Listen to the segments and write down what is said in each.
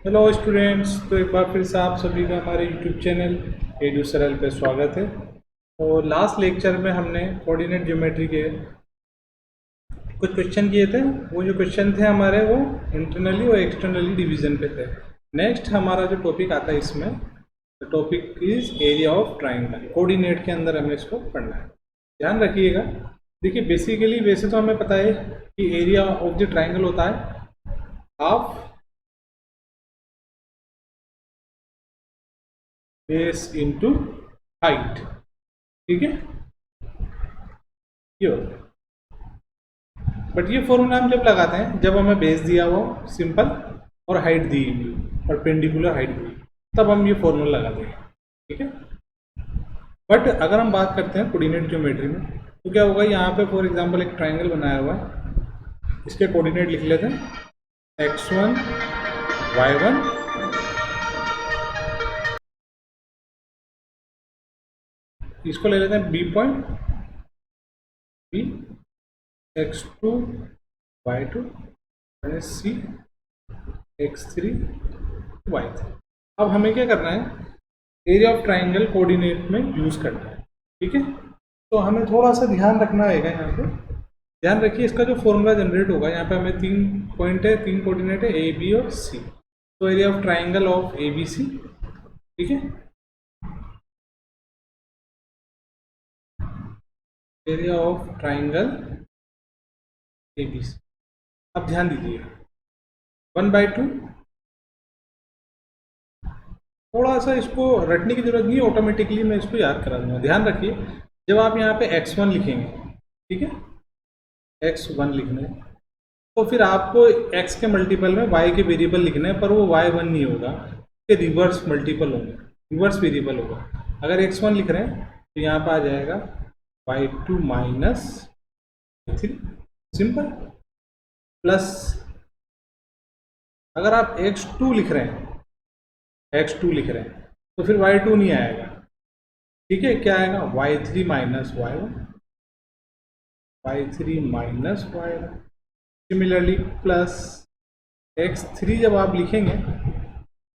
Hello students, तो एक बार फिर से आप सभी का हमारे यूट्यूब चैनल एडुसरल पे स्वागत है। और लास्ट लेक्चर में हमने कोऑर्डिनेट ज्योमेट्री के कुछ क्वेश्चन किए थे। वो जो क्वेश्चन थे हमारे वो इंटरनली और एक्सटर्नली डिवीजन पे थे। नेक्स्ट हमारा जो टॉपिक आता है इसमें, the topic is area of triangle. Coordinate के अंदर हमें इसको पढ़ना है, ध्यान रखिएगा। देखिए बेसिकली वैसे तो हमें पता है कि एरिया ऑफ द ट्राइंगल होता है हाफ बेस इंटू हाइट, ठीक है, ये होता है। बट ये फॉर्मूला हम जब लगाते हैं जब हमें बेस दिया हुआ सिंपल और हाइट दी हुई परपेंडिकुलर हाइट दी, तब हम ये फॉर्मूला लगाते हैं, ठीक है। बट अगर हम बात करते हैं कोऑर्डिनेट ज्योमेट्री में तो क्या होगा, यहाँ पे फॉर एग्जांपल एक ट्राइंगल बनाया हुआ है, इसके कोऑर्डिनेट लिख लेते हैं x1 y1, इसको ले लेते हैं B point, B x2 y2 सी x3 y3। अब हमें क्या करना है, एरिया ऑफ ट्राइंगल कोऑर्डिनेट में यूज करना है, ठीक है। तो हमें थोड़ा सा ध्यान रखना रहेगा यहाँ पे। ध्यान रखिए इसका जो फॉर्मूला जनरेट होगा, यहाँ पे हमें 3 पॉइंट है, 3 कोऑर्डिनेट है, ए बी और सी। तो area of triangle of A B C, ठीक है, area of triangle A B C. अब ध्यान दीजिए 1/2, थोड़ा सा इसको रटने की जरूरत नहीं है, ऑटोमेटिकली मैं इसको याद करा दूंगा। ध्यान रखिए जब आप यहाँ पे x1 लिखेंगे, ठीक है, x1 लिखना है, तो फिर आपको x के मल्टीपल में y के वेरिएबल लिखना है, पर वो y1 नहीं होगा, उसके रिवर्स मल्टीपल होंगे, रिवर्स वेरिएबल होगा। अगर x1 लिख रहे हैं तो यहाँ पे आ जाएगा y2 minus y3, simple. Plus अगर आप x2 लिख रहे हैं, x2 लिख रहे हैं तो फिर y2 नहीं आएगा, ठीक है, क्या आएगा y3 minus y1, y3 minus y1। Similarly plus x3 जब आप लिखेंगे,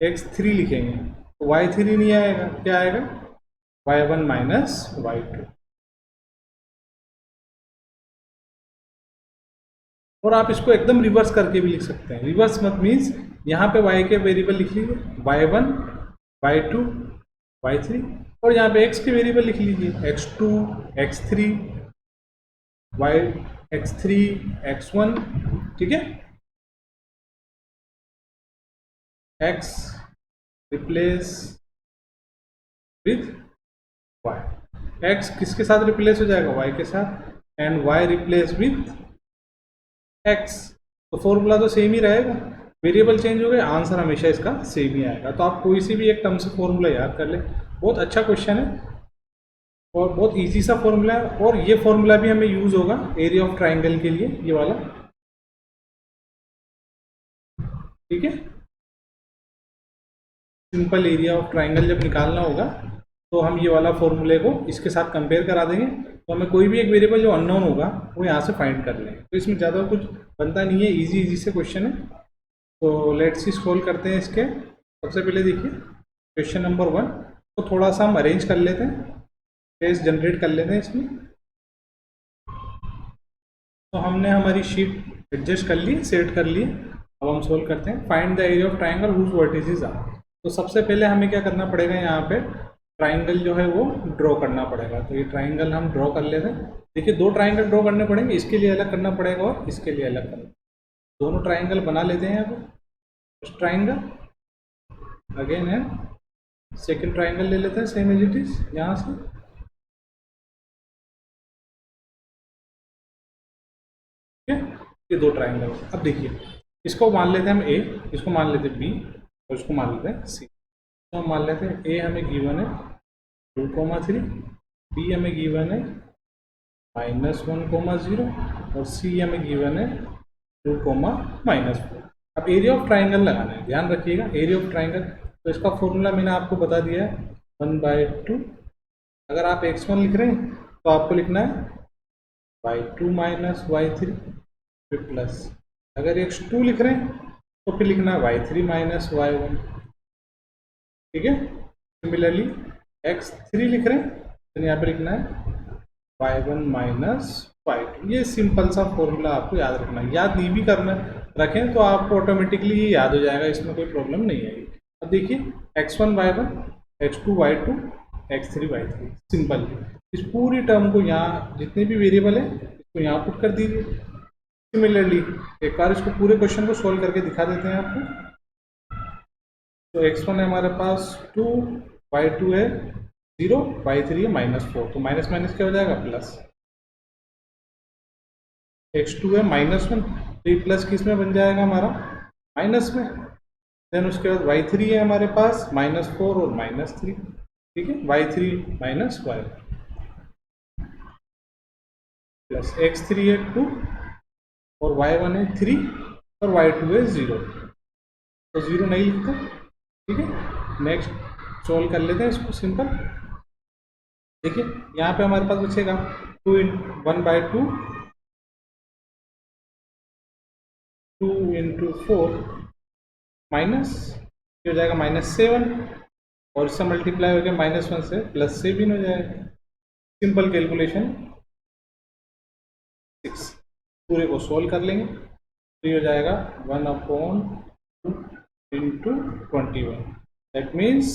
x3 लिखेंगे तो y3 नहीं आएगा, क्या आएगा y1 माइनस y2। और आप इसको एकदम रिवर्स करके भी लिख सकते हैं। रिवर्स मत मीन्स यहाँ पे y के वेरिएबल लिख लीजिए y1 y2 y3, और यहाँ पे x के वेरिएबल लिख लीजिए x2 x3 y x3 x1, ठीक है। x replace with y, x किसके साथ रिप्लेस हो जाएगा, y के साथ, and y replace with x। तो फॉर्मूला तो सेम ही रहेगा, वेरिएबल चेंज हो गए, आंसर हमेशा इसका सेम ही आएगा। तो आप कोई सी भी एक टर्म से फॉर्मूला याद कर ले, बहुत अच्छा क्वेश्चन है और बहुत इजी सा फॉर्मूला है। और ये फॉर्मूला भी हमें यूज होगा एरिया ऑफ ट्राइंगल के लिए, ये वाला, ठीक है। सिंपल एरिया ऑफ ट्राइंगल जब निकालना होगा तो हम ये वाला फॉर्मूले को इसके साथ कंपेयर करा देंगे, तो हमें कोई भी एक वेरिएबल जो अननोन होगा वो यहाँ से फाइंड कर लेंगे। तो इसमें ज़्यादा कुछ बनता नहीं है, इजी इजी से क्वेश्चन है। तो लेट्स सी सोल्व करते हैं इसके। सबसे पहले देखिए क्वेश्चन नंबर 1 तो थोड़ा सा हम अरेंज कर लेते हैं, पेज जनरेट कर लेते हैं इसमें। तो हमने हमारी शीट एडजस्ट कर ली, सेट कर ली। अब हम सोल्व करते हैं। Find the area of triangle whose vertices are. तो सबसे पहले हमें क्या करना पड़ेगा, यहाँ पे ट्राइंगल जो है वो ड्रॉ करना पड़ेगा। तो ये ट्राइंगल हम ड्रॉ कर लेते हैं। देखिए 2 ट्राइंगल ड्रॉ करने पड़ेंगे, इसके लिए अलग करना पड़ेगा और इसके लिए अलग करना। दोनों ट्राइंगल बना लेते हैं यहाँ पे। फर्स्ट ट्राइंगल अगेन है, सेकेंड ट्राइंगल ले लेते हैं सेम एज इट इज यहाँ से, ठीक है। ये 2 ट्राइंगल। अब देखिए इसको मान लेते हैं हम ए, इसको मान लेते हैं बी और इसको मान लेते हैं सी। तो हम मान लेते हैं ए हमें गिवन है 2,3, बी हमें गिवन है -1,0 और सी हमें गिवन है 2,-4। अब एरिया ऑफ ट्राइंगल लगाना है, ध्यान रखिएगा एरिया ऑफ ट्राइंगल। तो इसका फॉर्मूला मैंने आपको बता दिया है 1/2। अगर आप x1 लिख रहे हैं तो आपको लिखना है y2 माइनस y3 फिर प्लस। अगर x2 लिख रहे हैं तो फिर लिखना है y3 माइनस y1, ठीक है। सिमिलरली x3 लिख रहे हैं तो यहाँ पे लिखना है y1 माइनस y2। ये सिंपल सा फॉर्मूला आपको याद रखना है, याद नहीं भी करना रखें तो आपको ऑटोमेटिकली ये याद हो जाएगा, इसमें कोई प्रॉब्लम नहीं आएगी। अब देखिए x1 y1, x2 y2, x3 y3, simple. इस पूरी टर्म को यहाँ जितने भी वेरिएबल है इसको यहाँ पुट कर दीजिए। सिमिलरली एक बार इसको पूरे क्वेश्चन को सोल्व करके दिखा देते हैं आपको। तो x1 है हमारे पास 2, y2 है 0, y3 है -4, तो माइनस माइनस क्या हो जाएगा प्लस। x2 है -1, तो ये प्लस किस में बन जाएगा हमारा माइनस में। देन उसके बाद y3 है हमारे पास -4 और -3, ठीक है। y3 minus y plus x3 है 2 और y1 है 3 और y2 है 0, तो 0 नहीं लिखते, ठीक है। नेक्स्ट सोल्व कर लेते हैं इसको सिंपल। देखिए यहाँ पे हमारे पास बचेगा 2 इन 1/2, 2 इंटू 4 माइनस हो जाएगा -7, और इससे मल्टीप्लाई हो गया -1 से +7 हो जाएगा। सिंपल कैलकुलेशन 6, पूरे को सोल्व कर लेंगे तो ये हो जाएगा 1/2 into 21, that means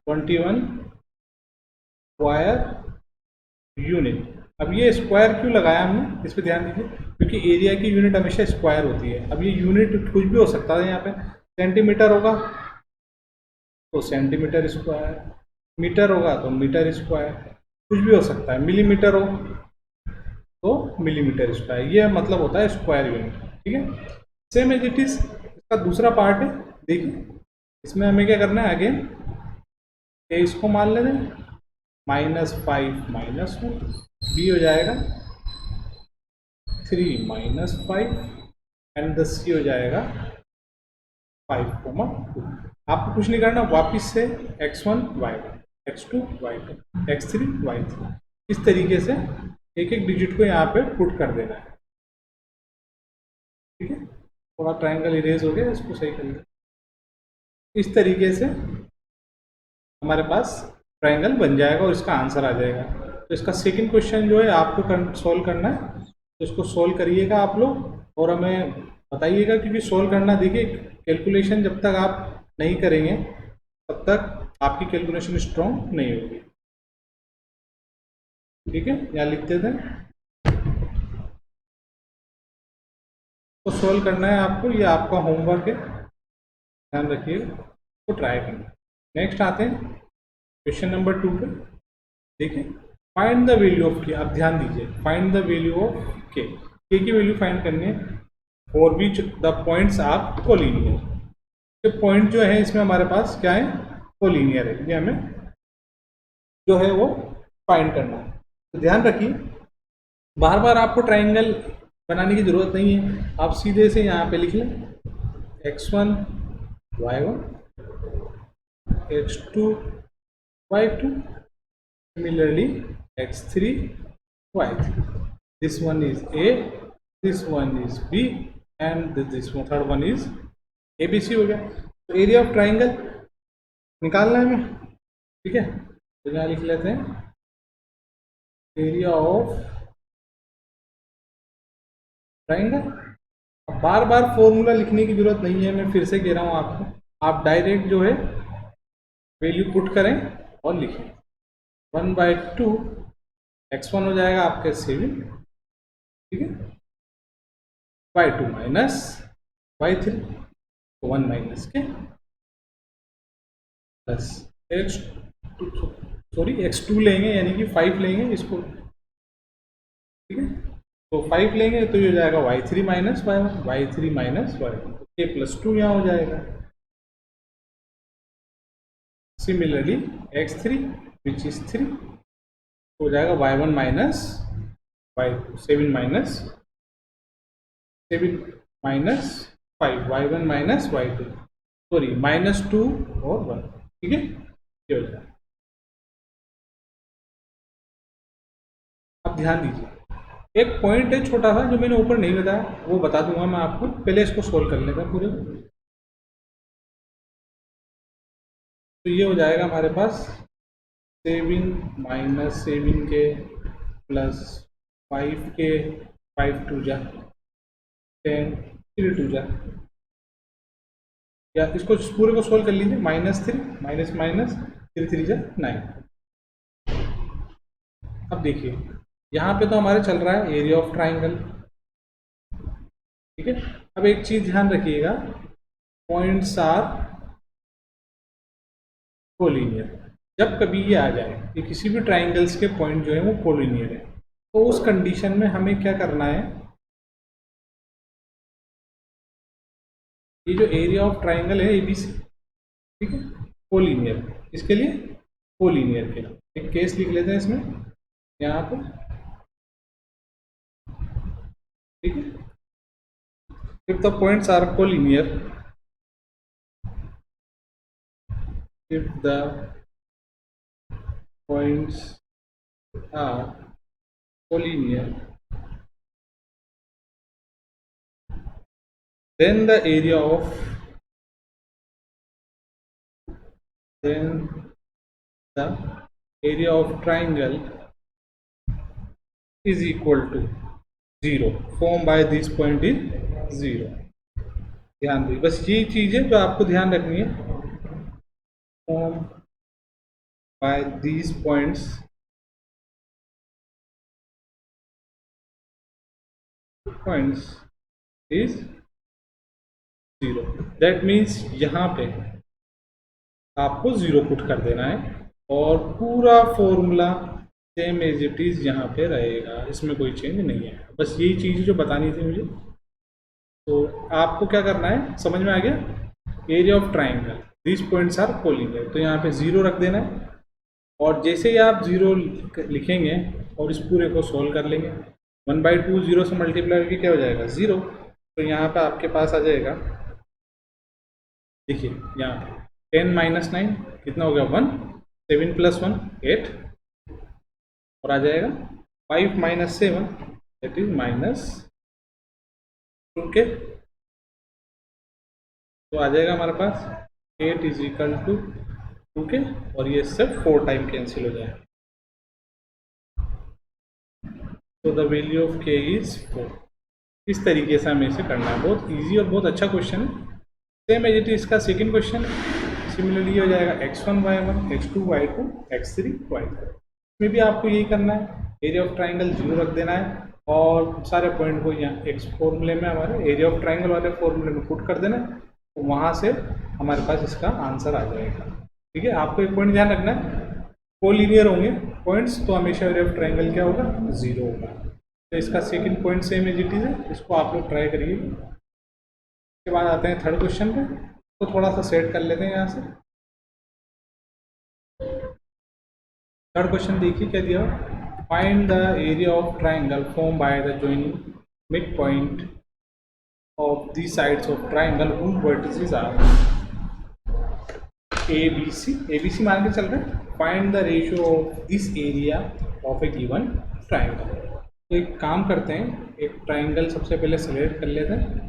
21 square unit. अब ये स्क्वायर क्यों लगाया हमने, इस पर ध्यान दीजिए, क्योंकि एरिया की यूनिट हमेशा स्क्वायर होती है। अब ये यूनिट कुछ भी हो सकता है, यहाँ पे सेंटीमीटर होगा तो सेंटीमीटर स्क्वायर, मीटर होगा तो मीटर स्क्वायर, कुछ भी हो सकता है, मिलीमीटर हो तो मिलीमीटर स्क्वायर, ये मतलब होता है स्क्वायर यूनिट, ठीक है। सेम एज इट इज इसका दूसरा पार्ट है। देखिए इसमें हमें क्या करना है, अगेन इसको मान लेते हैं -5 -1, बी हो जाएगा 3 -5 एंड द सी हो जाएगा 5,2। आपको कुछ नहीं करना, वापिस से x1 y1, x2 y2, x3 y3, इस तरीके से एक एक डिजिट को यहाँ पे पुट कर देना है, ठीक है। थोड़ा ट्रायंगल इरेज हो गया, इसको सही कर लें। इस तरीके से हमारे पास ट्रायंगल बन जाएगा और इसका आंसर आ जाएगा। तो इसका सेकंड क्वेश्चन जो है आपको सोल्व करना है, तो इसको सोल्व करिएगा आप लोग और हमें बताइएगा, क्योंकि सोल्व करना, देखिए कैलकुलेशन जब तक आप नहीं करेंगे तब तक आपकी कैलकुलेशन स्ट्रॉन्ग नहीं होगी, ठीक है। यहाँ लिख देते हैं, तो सोल्व करना है आपको, ये आपका होमवर्क है, ध्यान रखिएगा, तो ट्राई करना। नेक्स्ट आते हैं क्वेश्चन नंबर 2 पे। देखिए फाइंड द वैल्यू ऑफ के, आप ध्यान दीजिए, फाइंड द वैल्यू ऑफ के की वैल्यू फाइंड करनी है for which the points are collinear. तो पॉइंट जो है इसमें हमारे पास क्या है, कोलिनियर है, ये हमें जो है वो फाइंड करना है। तो ध्यान रखिए, बार बार आपको ट्राइंगल बनाने की जरूरत नहीं है, आप सीधे से यहाँ पे लिख लें x1 y1, x2 y2, similarly x3 y3. This one is A, this one is B, and this one third one is ABC हो गया। तो एरिया ऑफ ट्राइंगल निकालना है हमें, ठीक है। तो यहाँ लिख लेते हैं एरिया ऑफ ट्राइंगल। अब बार बार फॉर्मूला लिखने की जरूरत नहीं है, मैं फिर से कह रहा हूँ आपको, आप डायरेक्ट जो है वैल्यू पुट करें और लिखें। 1/2 x1 हो जाएगा आपके 7, ठीक है, y2 माइनस y3, 1 माइनस के प्लस x2 लेंगे, यानी कि 5 लेंगे इसको, ठीक है। तो 5 लेंगे तो ये हो जाएगा y3 minus y1, y3 minus y1, के +2 यहाँ हो जाएगा। सिमिलरली x3 विच इज 3 हो जाएगा y1 minus y2, 7 minus 5, y1 minus y2, sorry -2 और 1, ठीक है, ये हो जाएगा। अब ध्यान दीजिए, एक पॉइंट है छोटा सा जो मैंने ऊपर नहीं बताया, वो बता दूंगा मैं आपको, पहले इसको सोल्व कर लेगा पूरे। तो ये हो जाएगा हमारे पास 7 माइनस 7 के प्लस 5 के, 5 टू जा 10, 3 टू जा, या इसको पूरे को सोल्व कर लीजिए, -3 माइनस माइनस 3 3 जा 9। अब देखिए यहाँ पे तो हमारे चल रहा है एरिया ऑफ ट्राइंगल, ठीक है। अब एक चीज ध्यान रखिएगा, पॉइंट्स आर कोलिनियर। जब कभी ये आ जाए कि किसी भी ट्राइंगल्स के पॉइंट जो है वो कोलिनियर है, तो उस कंडीशन में हमें क्या करना है, ये जो एरिया ऑफ ट्राइंगल है एबीसी, ठीक है, कोलिनियर, इसके लिए कोलिनियर के लिए एक केस लिख लेते हैं इसमें यहाँ पे, ठीक है। If the points are collinear, if the points are collinear, then the area of triangle is equal to 0, formed by this point is 0। ध्यान दीजिए, बस ये चीज है जो आपको ध्यान रखनी है, formed by these points is 0। That means यहाँ पे आपको 0 पुट कर देना है और पूरा formula same as it is यहाँ पे रहेगा, इसमें कोई चेंज नहीं है। बस यही चीज़ जो बतानी थी मुझे। तो आपको क्या करना है, समझ में आ गया, area of triangle this points are collinear, तो यहाँ पे 0 रख देना है, और जैसे ही आप 0 लिखेंगे और इस पूरे को सोल्व कर लेंगे, 1/2 0 से मल्टीप्लाई करके क्या हो जाएगा 0, तो यहाँ पे आपके पास आ जाएगा, देखिए यहाँ पे 10 माइनस 9 कितना हो गया 1, 7 प्लस 1 8, और आ जाएगा 5 माइनस 7 दैट इज -2 के, तो आ जाएगा हमारे पास 8 इज इक्वल टू 2 के, और ये सब 4 टाइम कैंसिल हो जाएगा, तो the value of k is 4। इस तरीके से हमें इसे करना है, बहुत इजी और बहुत अच्छा क्वेश्चन है। सेम एज इट इज इसका सेकंड क्वेश्चन सिमिलरली हो जाएगा x1 y1 x2 y2 x3 y3, इसमें भी आपको यही करना है, एरिया ऑफ ट्राइंगल 0 रख देना है और सारे पॉइंट को यहाँ एक्स फॉर्मूले में, हमारे एरिया ऑफ ट्राइंगल वाले फॉर्मूले में पुट कर देना है, तो वहाँ से हमारे पास इसका आंसर आ जाएगा, ठीक है। आपको एक पॉइंट ध्यान रखना है, कोलिनियर होंगे पॉइंट्स तो हमेशा एरिया ऑफ ट्राइंगल क्या होगा 0 होगा। तो इसका second point same as it is है, इसको आप लोग ट्राई करिए। उसके बाद आते हैं थर्ड क्वेश्चन पे, तो थोड़ा सा सेट कर लेते हैं यहाँ से। थर्ड क्वेश्चन देखिए क्या दिया, find the area of triangle form by the joining mid point of the sides of triangle whose vertices are ABC मान के चल रहे हैं। Find the ratio of this area of A given triangle. तो एक काम करते हैं, एक ट्राइंगल सबसे पहले सेलेक्ट कर लेते हैं,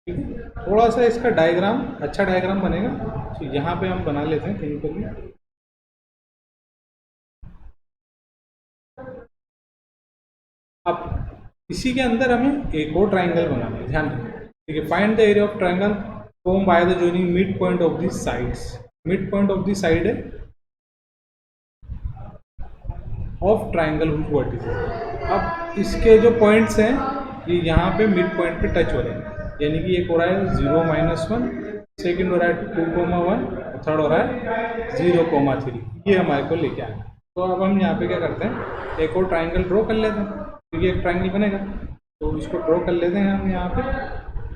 ठीक है। थोड़ा सा इसका डायग्राम, अच्छा डायग्राम बनेगा, तो यहाँ पे हम बना लेते हैं कहीं पर भी। अब इसी के अंदर हमें एक और ट्राइंगल बनाना है, ध्यान रखें, ठीक है। Find the area of triangle form by the joining mid point of this sides. Mid point of this side है ऑफ ट्राइंगल हुज वर्टिसेस। अब इसके जो पॉइंट्स हैं ये यहाँ पे मिड पॉइंट पे टच हो रहे हैं, यानी कि एक हो रहा है 0 माइनस 1, सेकेंड हो रहा है 2,1, और थर्ड हो रहा है 0,3, ये हमारे को लेके आए। तो अब हम यहाँ पे क्या करते हैं, एक और ट्राइंगल ड्रॉ कर लेते हैं, क्योंकि एक ट्राइंगल बनेगा, तो इसको ड्रॉ कर लेते हैं हम यहाँ पे।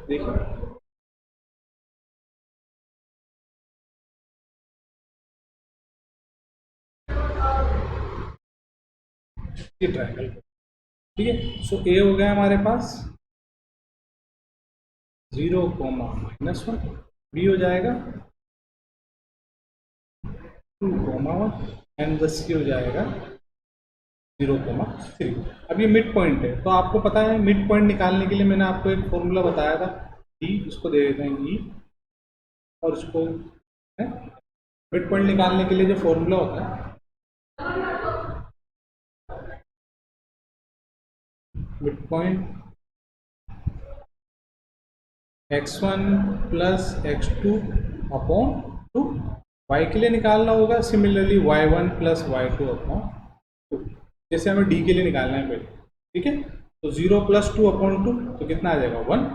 देखिए ये ट्राइंगल, ठीक है। सो ए हो गया हमारे पास 0,-1, बी हो जाएगा 2,1, एंड द सी हो जाएगा 0,3। अब ये मिड पॉइंट है, तो आपको पता है मिड पॉइंट निकालने के लिए मैंने आपको एक फॉर्मूला बताया था, डी, इसको दे देते हैं ई, और इसको मिड पॉइंट निकालने के लिए जो फॉर्मूला होता है, mid point x1 plus x2 upon 2, y के लिए निकालना होगा similarly y1 plus y2 upon 2, जैसे हमें d के लिए निकालना है पहले, ठीक है। तो 0 प्लस 2 अपॉन 2 तो कितना आ जाएगा 1,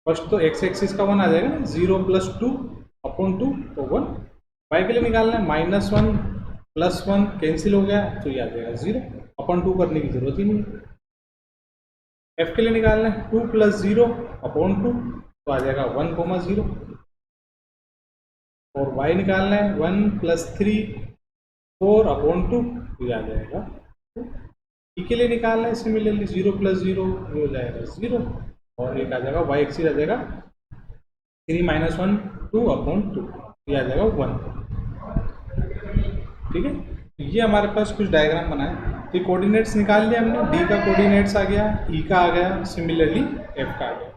फर्स्ट तो x एक्सिस का 1 आ जाएगा ना, 0 प्लस 2 अपॉन 2 तो 1, y के लिए निकालना है -1 प्लस 1 कैंसिल हो गया तो ये आ जाएगा 0, अपॉन 2 करने की जरूरत ही नहीं है। f के लिए निकालना है 2 प्लस 0 अपॉन 2 तो आ जाएगा 1,0, और y निकालना है 1 प्लस 3 4 अपॉन 2 ये आ जाएगा 2। e के लिए निकालना है सिमिलरली 0 प्लस 0 ये हो जाएगा 0, और एक आ जाएगा y एक्सिस आ जाएगा 3 माइनस 1 2 अपॉन 2 ये आ जाएगा 1, ठीक है। ये हमारे पास कुछ डायग्राम बनाए, तो कोऑर्डिनेट्स निकाल लिया हमने, d का कोऑर्डिनेट्स आ गया, e का आ गया, सिमिलरली f का आ गया।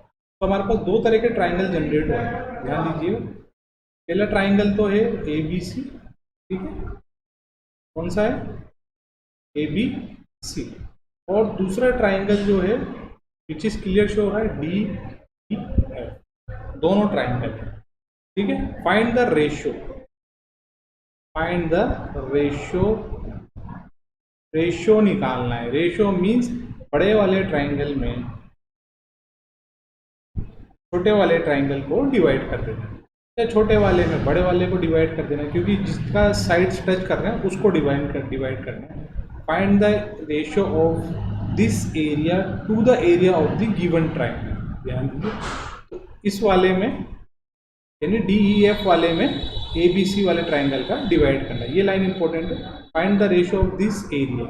तो हमारे पास दो तरह के ट्राइंगल जनरेट हुए हैं, ध्यान दीजिए। पहला ट्राइंगल तो है ए बी सी, ठीक है, कौन सा है ए बी सी, और दूसरा ट्राइंगल जो है विच इज क्लियर शो हो रहा है डी ई एफ, दोनों ट्राइंगल है, ठीक है। Find the ratio, find the ratio, ratio निकालना है। रेशियो मीन्स बड़े वाले ट्राइंगल में छोटे वाले ट्राइंगल को डिवाइड कर देना, या छोटे वाले में बड़े वाले को डिवाइड कर देना, क्योंकि जिसका साइड्स टच कर रहे हैं उसको डिवाइड करना है। Find the ratio of this area to the area of the given triangle, ध्यान दीजिए। तो इस वाले में यानी डी ई एफ वाले में ए बी सी वाले ट्राइंगल का डिवाइड करना है, ये लाइन इंपॉर्टेंट है। Find the ratio of this area,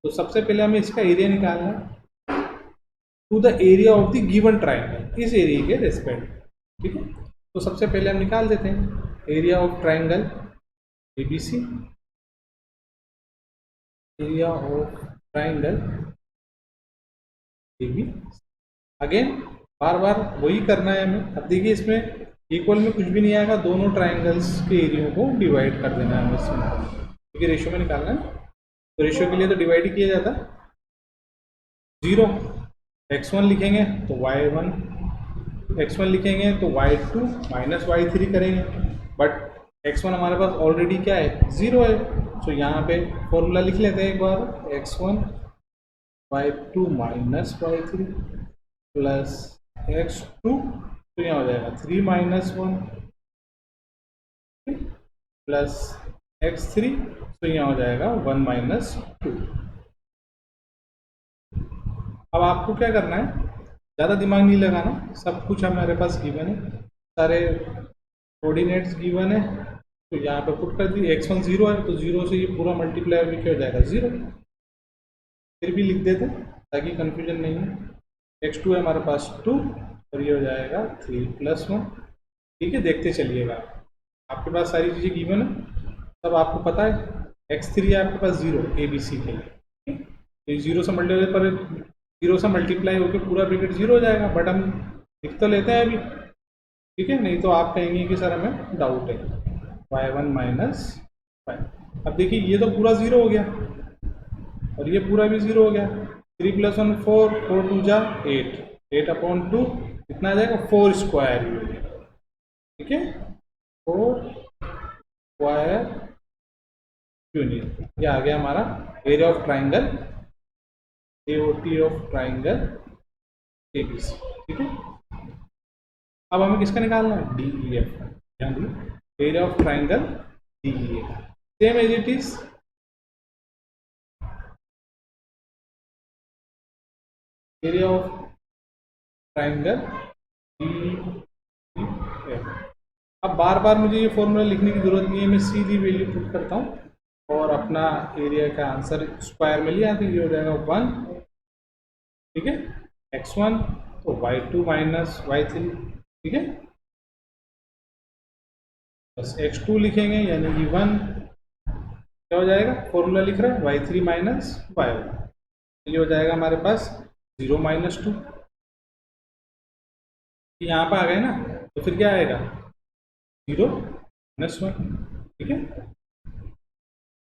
तो सबसे पहले हमें इसका एरिया निकालना है to the area of the given triangle, इस एरिया के रेस्पेक्ट, ठीक है। तो सबसे पहले हम निकाल देते हैं area of triangle A B C, area of triangle A B, again बार बार वही करना है हमें। अब देखिए इसमें इक्वल में कुछ भी नहीं आएगा, दोनों ट्राइंगल्स के एरिया को डिवाइड कर देना है हमें इसमें, क्योंकि रेशियो में निकालना है। तो रेशियो के लिए तो डिवाइड ही किया जाता है, 0 x1 लिखेंगे तो y1, x1 लिखेंगे तो y2 माइनस y3 करेंगे, बट x1 हमारे पास ऑलरेडी क्या है 0 है, तो यहाँ पे फॉर्मूला लिख लेते हैं एक बार, x1 y2 minus y3 plus x2, तो यहाँ हो जाएगा 3 माइनस 1 प्लस x3, तो यहाँ हो जाएगा 1 माइनस 2। अब आपको क्या करना है, ज़्यादा दिमाग नहीं लगाना, सब कुछ हमारे पास गिवन है, सारे कोऑर्डिनेट्स गिवन है, तो यहाँ पे पुट कर दी। x1 0 है तो 0 से ये पूरा मल्टीप्लाई भी क्या हो जाएगा 0, फिर भी लिख देते ताकि कंफ्यूजन नहीं है। x2 है हमारे पास 2 और ये हो जाएगा 3 प्लस 1, ठीक है। देखते चलिएगा, आपके पास सारी चीज़ें गिवन है, सब आपको पता है। x3 है आपके पास 0 ए बी सी के लिए, तो 0 से मल्टीप्लाई पर 0 से मल्टीप्लाई होकर पूरा ब्रैकेट 0 हो जाएगा, बट हम लिख तो लेते हैं अभी, ठीक है, नहीं तो आप कहेंगे कि सर हमें डाउट है। y1 माइनस 5, अब देखिए ये तो पूरा 0 हो गया और ये पूरा भी 0 हो गया, 3 प्लस 1 4, 4 2 जा 8, 8 अपॉन 2 कितना आ जाएगा 4 स्क्वायर, ठीक है, 4 स्क्वायर यूनिट, ये आ गया हमारा area of triangle AOT of triangle ABC, ठीक है। अब हमें किसका निकालना है DEF, ध्यान दीजिए, area of triangle DEF, same as it is area of triangle DEF। अब बार बार मुझे ये फॉर्मूला लिखने की जरूरत नहीं है, मैं सीधी वैल्यू पुट करता हूँ और अपना एरिया का आंसर स्क्वायर में लिया, तो ये हो जाएगा 1, ठीक है, x1 तो y2 माइनस y3, ठीक है, बस x2 लिखेंगे यानी कि 1, क्या हो जाएगा, फॉर्मूला लिख रहे हैं y3 माइनस y1, ये हो जाएगा हमारे पास 0 माइनस 2, यहाँ पर आ गए ना, तो फिर क्या आएगा 0 - 1, ठीक है।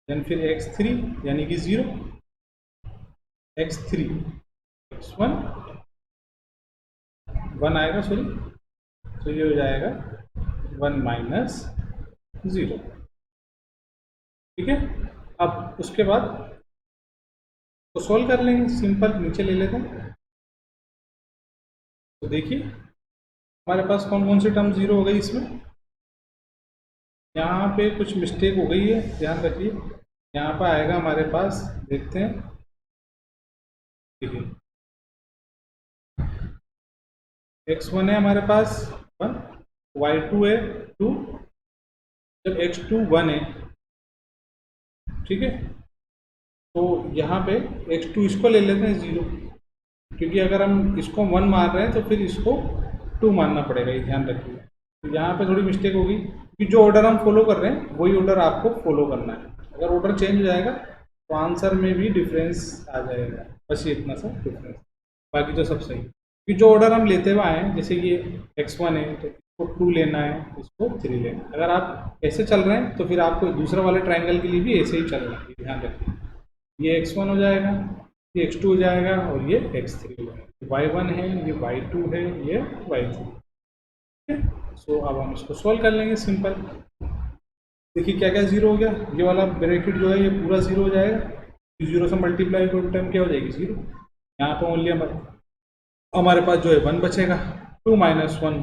देन फिर x3 यानी कि 0, x3 x1 1 आएगा, सॉरी, तो ये हो जाएगा 1 - 0, ठीक है। अब उसके बाद तो सोल्व कर लेंगे, सिंपल, नीचे ले लेते हैं। तो देखिए हमारे पास कौन कौन सी टर्म 0 हो गई इसमें। यहाँ पे कुछ मिस्टेक हो गई है, ध्यान रखिए। यहाँ पर आएगा हमारे पास, देखते हैं, देखिए x1 है हमारे पास 1, y2 है 2, जब x2 1 है, ठीक है, तो यहाँ पे x2 इसको ले लेते हैं 0, क्योंकि अगर हम इसको 1 मान रहे हैं तो फिर इसको 2 मानना पड़ेगा, ये ध्यान रखिए। तो यहाँ पे थोड़ी मिस्टेक होगी, क्योंकि जो ऑर्डर हम फॉलो कर रहे हैं वही ऑर्डर आपको फॉलो करना है। अगर ऑर्डर चेंज हो जाएगा तो आंसर में भी डिफरेंस आ जाएगा, बस ये इतना सा डिफरेंस, बाकी तो सब सही। क्योंकि जो ऑर्डर हम लेते हुए आए हैं, जैसे ये x1 है तो इसको 2 लेना है, इसको 3 लेना है। अगर आप ऐसे चल रहे हैं तो फिर आपको दूसरा वाले ट्राइंगल के लिए भी ऐसे ही चलना है, ध्यान रखिए। ये x1 हो जाएगा, ये x2 हो जाएगा और ये x3 हो जाएगा। y1 है, ये y2 है, ये y3, ठीक है। सो अब हम इसको सोल्व कर लेंगे, सिंपल। देखिए क्या क्या 0 हो गया, ये वाला ब्रैकेट जो है ये पूरा 0 हो जाएगा, 0 से मल्टीप्लाई कोई टाइम क्या हो जाएगी 0। यहाँ पर ओनली हमारे पास जो है 1 बचेगा, 2 - 1 1,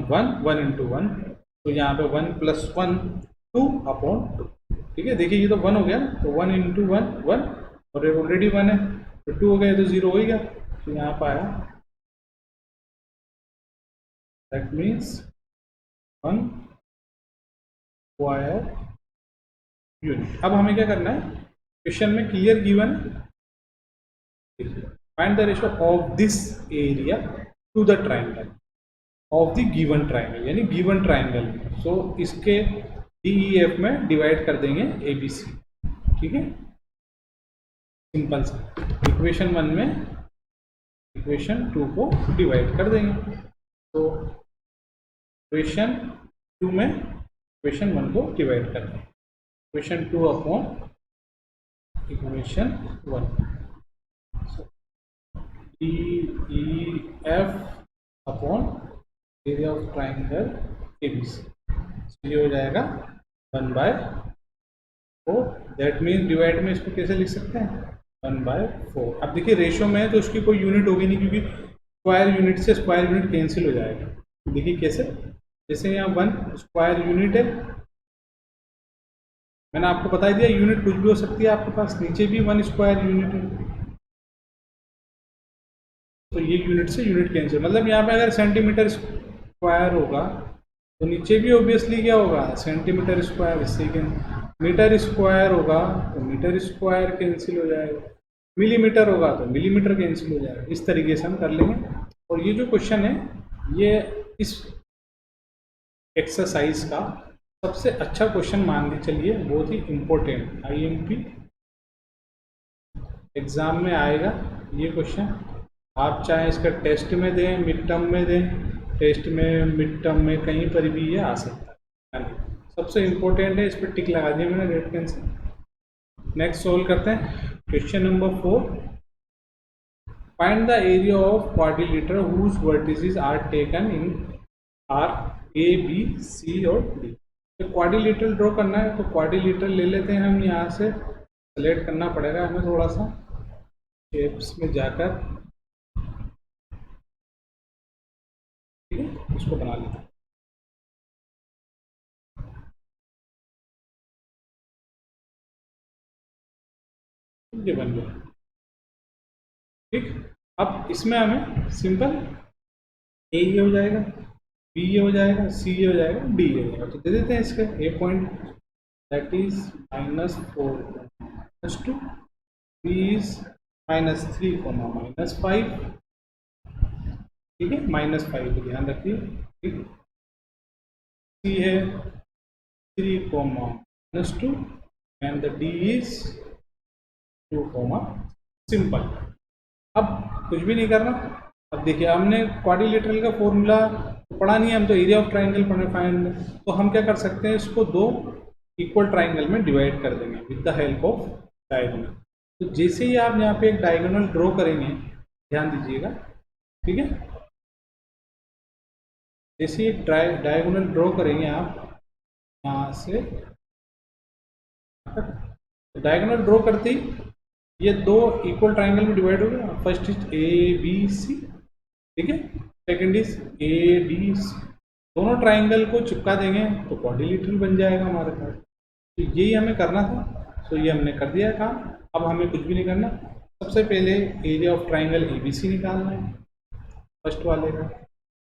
1 × 1, तो यहाँ पे 1 + 1 2/2, ठीक है। देखिए ये तो 1 हो गया, तो 1 × 1 1, और ये ऑलरेडी 1 है, तो 2 हो गया तो 0 हो ही गया। तो यहाँ पर आया, दैट मीन्स 1 स्क्वायर यूनिट। अब हमें क्या करना है, क्वेश्चन में क्लियर गिवन है, find the ratio of this area to the triangle of the given triangle, यानी गिवन ट्राइंगल। सो इसके DEF में डिवाइड कर देंगे ABC, ठीक है, सिंपल सा। इक्वेशन 1 में इक्वेशन 2 को डिवाइड कर देंगे, तो इक्वेशन 2 में इक्वेशन 1 को डिवाइड कर देंगे, equation 2 upon equation 1, DEF upon area of triangle ABC, ये हो जाएगा 1/4। दैट मीन्स डिवाइड में इसको कैसे लिख सकते हैं, 1/4। अब देखिए रेशियो में है तो उसकी कोई यूनिट होगी नहीं, क्योंकि स्क्वायर यूनिट से स्क्वायर यूनिट कैंसिल हो जाएगा। देखिए कैसे, जैसे यहाँ 1 स्क्वायर यूनिट है, मैंने आपको बता दिया यूनिट कुछ भी हो सकती है आपके पास, नीचे भी 1 स्क्वायर यूनिट है, तो ये यूनिट से यूनिट कैंसिल, मतलब यहाँ पे अगर सेंटीमीटर स्क्वायर होगा तो नीचे भी ऑब्वियसली क्या होगा, सेंटीमीटर स्क्वायर, इससे मीटर स्क्वायर होगा तो मीटर स्क्वायर कैंसिल हो जाएगा, मिलीमीटर होगा तो मिलीमीटर कैंसिल हो जाएगा। इस तरीके से हम कर लेंगे। और ये जो क्वेश्चन है, ये इस एक्सरसाइज का सबसे अच्छा क्वेश्चन मान के चलिए, बहुत ही इम्पोर्टेंट, IMP एग्जाम में आएगा ये क्वेश्चन। आप चाहे इसका टेस्ट में दें, मिड टर्म में दें, टेस्ट में, मिड टर्म में, कहीं पर भी ये आ सकता है, सबसे इम्पोर्टेंट है, इस पर टिक लगा दिया मैंने, रेड पेन से। नेक्स्ट सोल्व करते हैं, question number 4। Find the area of quadrilateral whose vertices are taken in are A, B, C और D। तो क्वाड्रिलेटरल ड्रॉ करना है, तो क्वाड्रिलेटरल ले लेते हैं हम, यहाँ से सेलेक्ट करना पड़ेगा हमें थोड़ा सा, शेप्स में जाकर, ठीक है, इसको बना लेते हैं। ये बन गया, ठीक। अब इसमें हमें सिंपल A ये हो जाएगा, B ये हो जाएगा, C ये हो जाएगा, D ये हो जाएगा। तो दे देते हैं इसके A point, that is -4, -2, B is -3, -5, ठीक है, -5 को ध्यान रखिए, ठीक। C है 3, -2 and the D is 2, simple. अब कुछ भी नहीं करना। अब देखिए हमने क्वाड्रिलेटरल का फॉर्मूला तो पढ़ा नहीं है, हम तो एरिया ऑफ ट्राइंगल पढ़े फाइंड। तो हम क्या कर सकते हैं, इसको दो इक्वल ट्राइंगल में डिवाइड कर देंगे with the help of diagonal. तो जैसे ही आप यहाँ पे एक डायगोनल ड्रॉ करेंगे, ध्यान दीजिएगा, ठीक है, जैसे एक डायगोनल ड्रॉ करेंगे आप यहाँ से, डायगोनल ड्रॉ करते ही ये दो इक्वल ट्राइंगल में डिवाइड हो गया। First is A B C, ठीक है, second is A D C. दोनों ट्राइंगल को चिपका देंगे तो क्वाड्रिलेटरल बन जाएगा हमारे पास। तो यही हमें करना था, तो ये हमने कर दिया काम। अब हमें कुछ भी नहीं करना, सबसे पहले area of triangle A B C निकालना है फर्स्ट वाले का,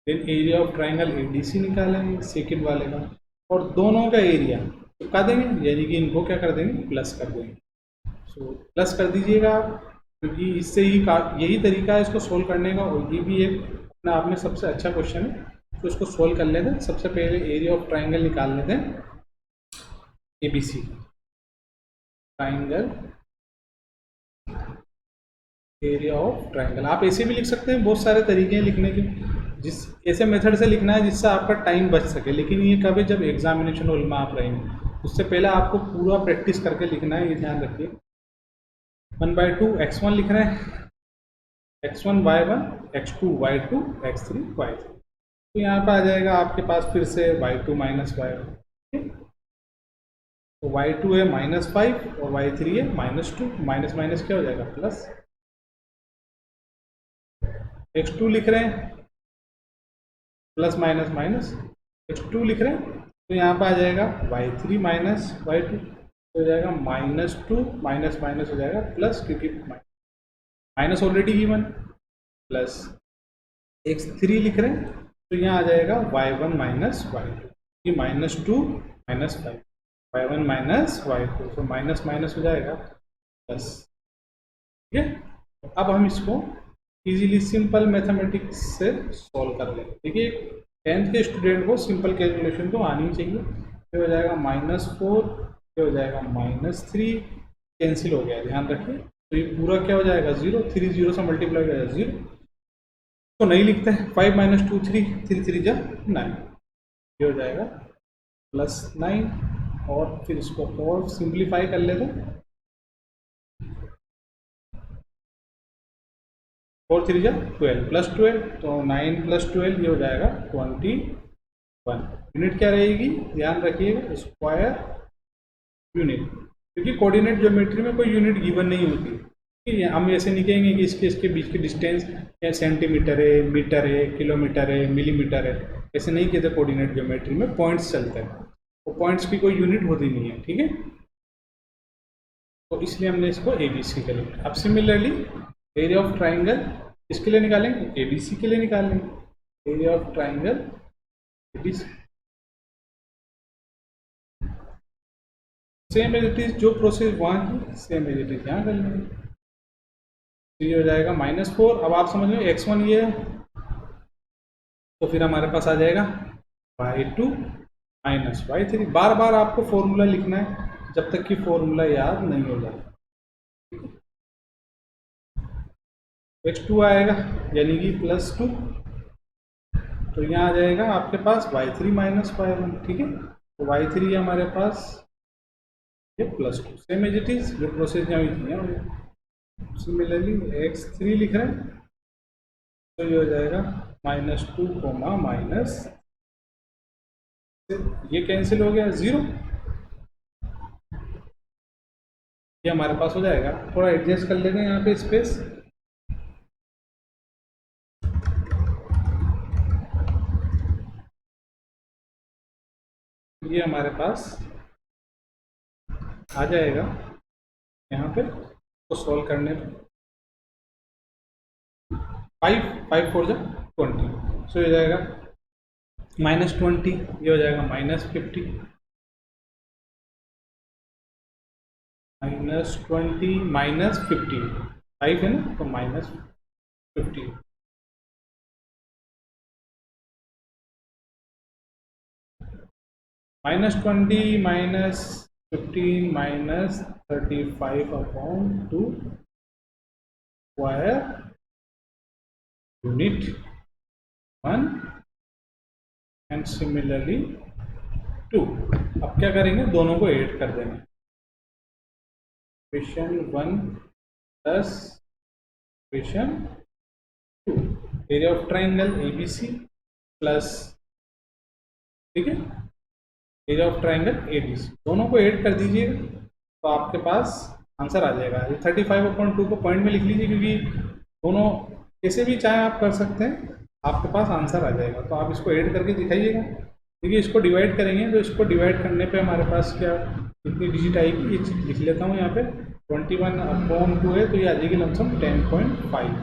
then area of triangle A D C निकालेंगे सेकेंड वाले का, और दोनों का एरिया चिपका देंगे, यानी कि इनको क्या कर देंगे, प्लस कर देंगे। सो प्लस कर दीजिएगा आप, क्योंकि इससे ही यही तरीका है इसको सोल्व करने का, और ये भी एक अपने आप में सबसे अच्छा क्वेश्चन है। तो इसको सोल्व कर लेते हैं। सबसे पहले एरिया ऑफ ट्राइंगल निकाल लेते हैं A B C, triangle area of triangle. आप ऐसे भी लिख सकते हैं, बहुत सारे तरीके हैं लिखने के, जिस ऐसे मेथड से लिखना है जिससे आपका टाइम बच सके। लेकिन ये कब है, जब एग्जामिनेशन हॉल में आप रहेंगे, उससे पहले आपको पूरा प्रैक्टिस करके लिखना है, ये ध्यान रखिए। 1/2 x1 लिख रहे हैं, x1 y1 x2 y2 x3 y3। तो यहाँ पर आ जाएगा आपके पास फिर से y2 माइनस y1, तो y2 है -5 और y3 है -2, माइनस माइनस क्या हो जाएगा, प्लस। x2 लिख रहे हैं, प्लस माइनस माइनस x2 लिख रहे हैं, तो यहाँ पर आ जाएगा y3 माइनस y2, तो हो जाएगा -2 माइनस माइनस हो जाएगा प्लस, क्योंकि minus already given, plus x3 लिख रहे हैं, तो यहाँ आ जाएगा y1 माइनस y2, ये -2 -5, y1 माइनस y2, तो माइनस माइनस हो जाएगा प्लस, ठीक है। अब हम इसको इजीली सिंपल मैथमेटिक्स से सॉल्व कर लेंगे। देखिए 10th के स्टूडेंट को सिंपल कैलकुलेशन तो आनी चाहिए। ये हो जाएगा -4, ये हो जाएगा -3, कैंसिल हो गया, ध्यान रखिए। तो ये पूरा क्या हो जाएगा, 0, 3 0 से मल्टीप्लाई हो जाएगा 0, तो नहीं लिखते हैं। 5 - 2 3, 3 3 जा 9, ये हो जाएगा +9, और फिर इसको और सिंप्लीफाई कर लेते हैं। 4 3 जा 12, +12, तो 9 + 12 ये हो जाएगा 21। यूनिट क्या रहेगी, ध्यान रखिएगा, स्क्वायर यूनिट, क्योंकि कोऑर्डिनेट ज्योमेट्री में कोई यूनिट गिवन नहीं होती। हम ऐसे नहीं कहेंगे कि इसके बीच की डिस्टेंस सेंटीमीटर है, मीटर है, किलोमीटर है, मिलीमीटर है, ऐसे नहीं कहते। कोऑर्डिनेट ज्योमेट्री में पॉइंट्स चलते हैं, वो पॉइंट्स की कोई यूनिट होती नहीं है, ठीक है। तो इसलिए हमने इसको ए बी सी के लिए। अब सिमिलरली एरिया ऑफ ट्राइंगल इसके लिए निकालेंगे, ए बी सी के लिए निकालेंगे area of triangle A B C. Same as it is, जो प्रोसेस वहाँ की सेम एज इट इज यहाँ कर लेंगे। तो ये हो जाएगा -4। अब आप समझ लो x1 ये है, तो फिर हमारे पास आ जाएगा y2 माइनस y3। बार बार आपको फॉर्मूला लिखना है जब तक कि फॉर्मूला याद नहीं हो जाता। x2 आएगा यानी कि +2, तो यहाँ आ जाएगा आपके पास y3 माइनस y1, ठीक है। तो y3 हमारे पास ये +2, सेम एज इट इज, जो प्रोसेस यहाँ हुई थी। सिमिलरली x3 लिख रहे हैं, तो ये हो जाएगा -2 माइनस, ये कैंसिल हो गया 0, ये हमारे पास हो जाएगा। थोड़ा एडजस्ट कर लेते हैं यहाँ पे स्पेस, ये हमारे पास आ जाएगा यहाँ पे, तो सॉल्व करने पे 5 4 जा 20, सो ये जाएगा -20, ये हो जाएगा -50, -20 -15, 5 है ना, तो -50, -20 -15 -35/2 स्क्वायर यूनिट 1 एंड सिमिलरली 2। अब क्या करेंगे, दोनों को ऐड कर देंगे। Equation 1 plus equation 2, area of triangle ABC plus, ठीक है, एरिया ऑफ ट्राइंगल ABC, दोनों को ऐड कर दीजिएगा तो आपके पास आंसर आ जाएगा। 35/2 को पॉइंट में लिख लीजिए, क्योंकि दोनों कैसे भी चाहे आप कर सकते हैं, आपके पास आंसर आ जाएगा। तो आप इसको ऐड करके दिखाइएगा। देखिए इसको डिवाइड करेंगे तो इसको डिवाइड करने पे हमारे पास क्या कितनी डिजिट आएगी, ये चीज लिख लेता हूँ यहाँ पे। 21/2 है तो ये आ जाएगी लमसम 10.5,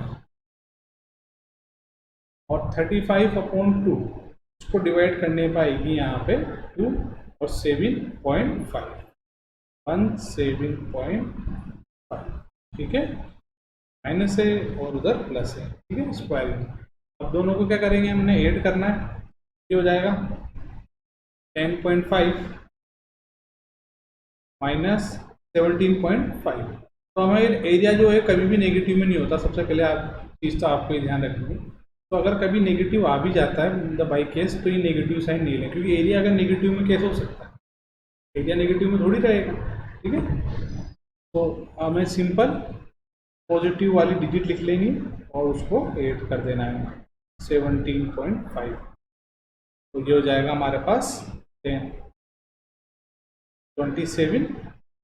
और 35/2 इसको डिवाइड करने पर आएगी यहाँ पे 2 और 7.5, 17.5, ठीक है, माइनस है और उधर प्लस है, ठीक है, स्क्वायरिंग। अब दोनों को क्या करेंगे, हमने ऐड करना है। ये हो जाएगा 10.5 माइनस 17.5। तो हमारे एरिया जो है कभी भी नेगेटिव में नहीं होता, सबसे पहले आप चीज़ तो आपको ये ध्यान रखनी है। तो अगर कभी नेगेटिव आ भी जाता है द बाई केस, तो ये नेगेटिव साइन नहीं लें, क्योंकि एरिया अगर नेगेटिव में कैसे हो सकता है, एरिया नेगेटिव में थोड़ी रहेगा, ठीक है। तो हमें सिंपल पॉजिटिव वाली डिजिट लिख लेंगे और उसको ऐड कर देना है 17.5। तो ये हो जाएगा हमारे पास 27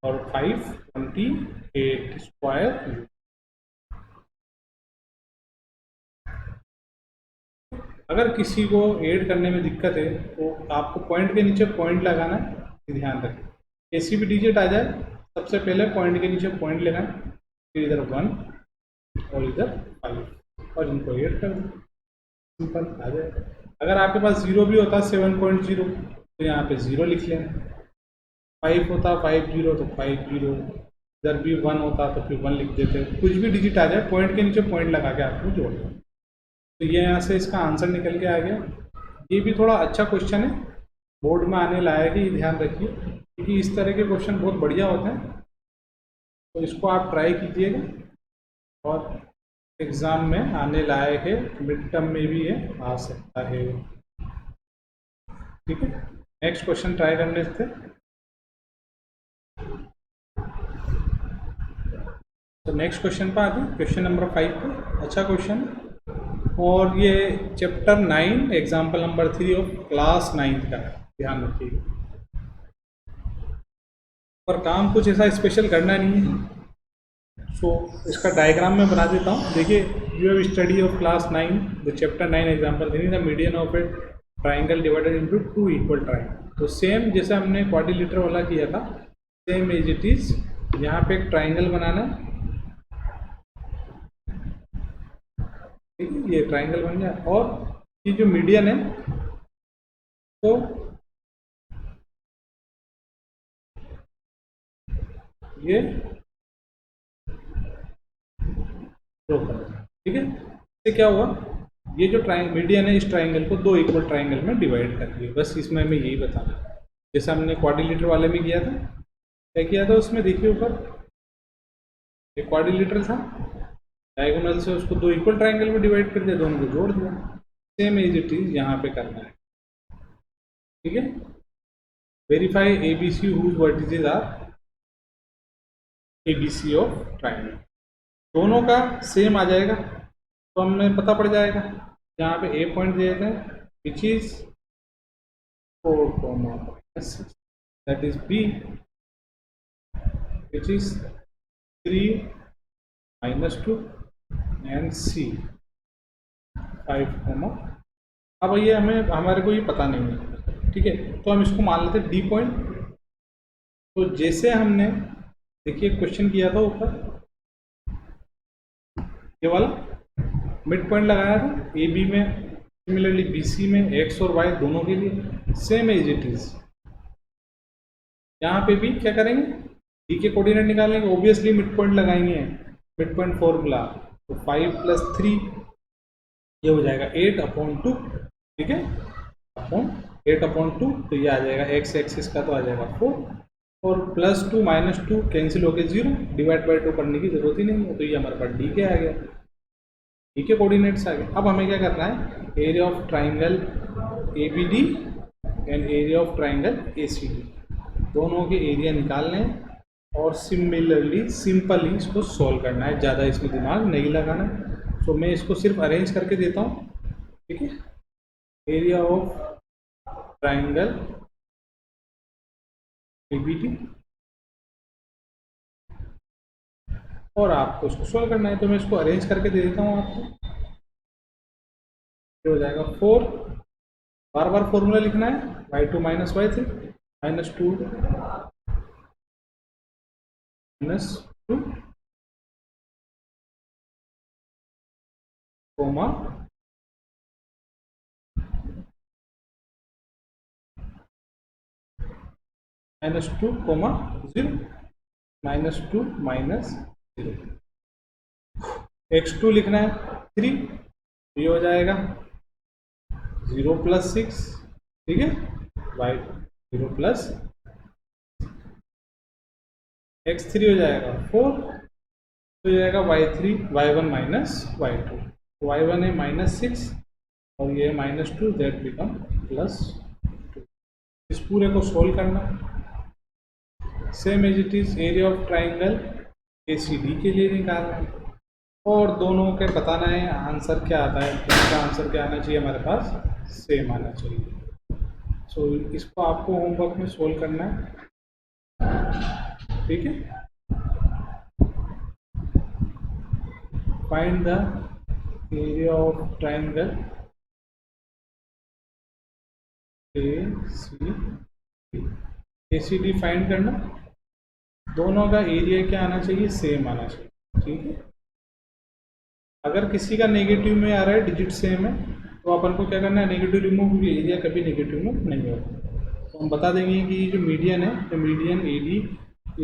और 5 28 स्क्वायर। अगर किसी को ऐड करने में दिक्कत है तो आपको पॉइंट के नीचे पॉइंट लगाना है, ध्यान रखें। कैसी भी डिजिट आ जाए सबसे पहले पॉइंट के नीचे पॉइंट लेना है, फिर इधर 1 और इधर 5 और इनको ऐड कर दो, सिंपल आ जाए। अगर आपके पास 0 भी होता 7.0 तो यहाँ पे 0 लिख लेना, 5 होता 50 तो 50, इधर भी 1 होता तो फिर 1 लिख देते। कुछ भी डिजिट आ जाए पॉइंट के नीचे पॉइंट लगा के आपको जोड़ दो। तो ये यहाँ से इसका आंसर निकल के आ गया। ये भी थोड़ा अच्छा क्वेश्चन है, बोर्ड में आने लायक है, ये ध्यान रखिए, क्योंकि इस तरह के क्वेश्चन बहुत बढ़िया होते हैं। तो इसको आप ट्राई कीजिएगा और एग्ज़ाम में आने लायक है, मिड टर्म में भी ये आ सकता है, ठीक है। नेक्स्ट क्वेश्चन ट्राई करने से, तो नेक्स्ट क्वेश्चन पर आते हैं, क्वेश्चन नंबर 5 पे। अच्छा क्वेश्चन, और ये chapter 9 example number 3 of class 9 का है, ध्यान रखिएगा। पर काम कुछ ऐसा स्पेशल करना नहीं है। सो इसका डायग्राम मैं बना देता हूँ। देखिए, you have study of class 9 the chapter 9 example 3 the median of A triangle divided into 2 equal triangle. तो सेम जैसे हमने क्वाड्रिलेटरल वाला किया था, सेम एज इट इज यहाँ पे एक ट्राइंगल बनाना है, ठीक है, ये ट्राइंगल बन गया। और ये जो मीडियन है तो ये ड्रॉ कर दें, ठीक है। इससे क्या हुआ, ये जो मीडियन है इस ट्राइंगल को 2 इक्वल ट्राइंगल में डिवाइड कर दिया। बस इसमें हमें यही बताना, जैसे हमने क्वाड्रिलेटरल वाले में किया था। क्या किया था उसमें, देखिए ऊपर एक क्वाड्रिलेटरल था, डायगोनल से उसको 2 इक्वल ट्राइंगल में डिवाइड कर दिया, दोनों को जोड़ दिया। सेम एज इट इज यहाँ पे करना है, ठीक है। Verify ABC whose vertices are ABC of triangle, दोनों का सेम आ जाएगा तो हमें पता पड़ जाएगा। यहाँ पे A पॉइंट दे देते हैं which is 4, that is B which is 3 -2 and C 5, अब ये हमारे को ये पता नहीं है, ठीक है। तो हम इसको मान लेते हैं D पॉइंट। तो जैसे हमने देखिए क्वेश्चन किया था ऊपर, ये वाला मिड पॉइंट लगाया था AB में, सिमिलरली BC में, X और Y दोनों के लिए सेम एज इट इज। यहाँ पे भी क्या करेंगे, D के कोऑर्डिनेट निकालेंगे, ऑब्वियसली मिड पॉइंट लगाएंगे, मिड पॉइंट फॉर्मूला। तो 5 + 3 ये हो जाएगा 8/2, ठीक है, अपॉन 8/2। तो ये आ जाएगा X एक्सिस का, तो आ जाएगा 4, और +2 -2 कैंसिल होके 0, डिवाइड बाई 2 करने की जरूरत ही नहीं है। तो ये हमारे पास D के आ गया, D के कोऑर्डिनेट्स आ गए। अब हमें क्या करना है, area of triangle ABD and area of triangle ACD, दोनों के एरिया निकालने और सिमिलरली सिंपली इसको सॉल्व करना है, ज़्यादा इसमें दिमाग नहीं लगाना। तो मैं इसको सिर्फ अरेंज करके देता हूँ, ठीक है। एरिया ऑफ ट्राइंगल ABD और आपको इसको सॉल्व करना है, तो मैं इसको अरेंज करके दे देता हूँ आपको। ये हो जाएगा 4, बार बार फॉर्मूला लिखना है, y2 minus y3 minus 2 minus 2 comma minus 2 comma 0 minus 2 minus 0, x2 लिखना है 3, ये हो जाएगा 0 प्लस 6, ठीक है, y0 प्लस x3 हो जाएगा 4, तो हो जाएगा y1 माइनस y2, y1 है माइनस 6 और ये माइनस 2, दैट बिकम प्लस 2। इस पूरे को सोल्व करना, same as it is area of triangle ACD के लिए निकालना है और दोनों के बताना है आंसर क्या आता है, इसका आंसर क्या आना चाहिए हमारे पास, सेम आना चाहिए। सो इसको आपको होमवर्क में सोल्व करना है, ठीक है। Find the area of triangle ACD find करना, दोनों का एरिया क्या आना चाहिए, सेम आना चाहिए, ठीक है। अगर किसी का नेगेटिव में आ रहा है, डिजिट सेम है, तो अपन को क्या करना है, नेगेटिव रिमूव, क्योंकि एरिया कभी नेगेटिव में नहीं होगा। तो हम बता देंगे कि जो मीडियन है, तो median AD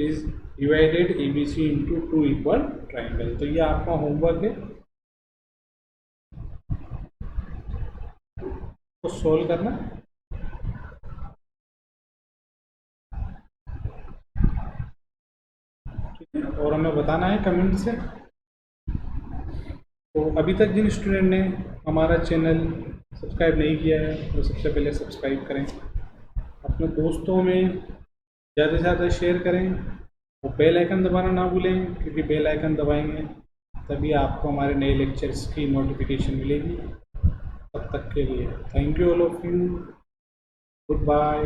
is divided ABC into 2 equal triangle. तो ये आपका होमवर्क है, तो सोल्व करना, ठीक है, और हमें बताना है कमेंट से। तो अभी तक जिन स्टूडेंट ने हमारा चैनल सब्सक्राइब नहीं किया है, वो सबसे पहले सब्सक्राइब करें, अपने दोस्तों में ज़्यादा से ज़्यादा शेयर करें और बेल आइकन दबाना ना भूलें, क्योंकि बेल आइकन दबाएंगे तभी आपको हमारे नए लेक्चर्स की नोटिफिकेशन मिलेगी। तब तक के लिए thank you all of you, good bye.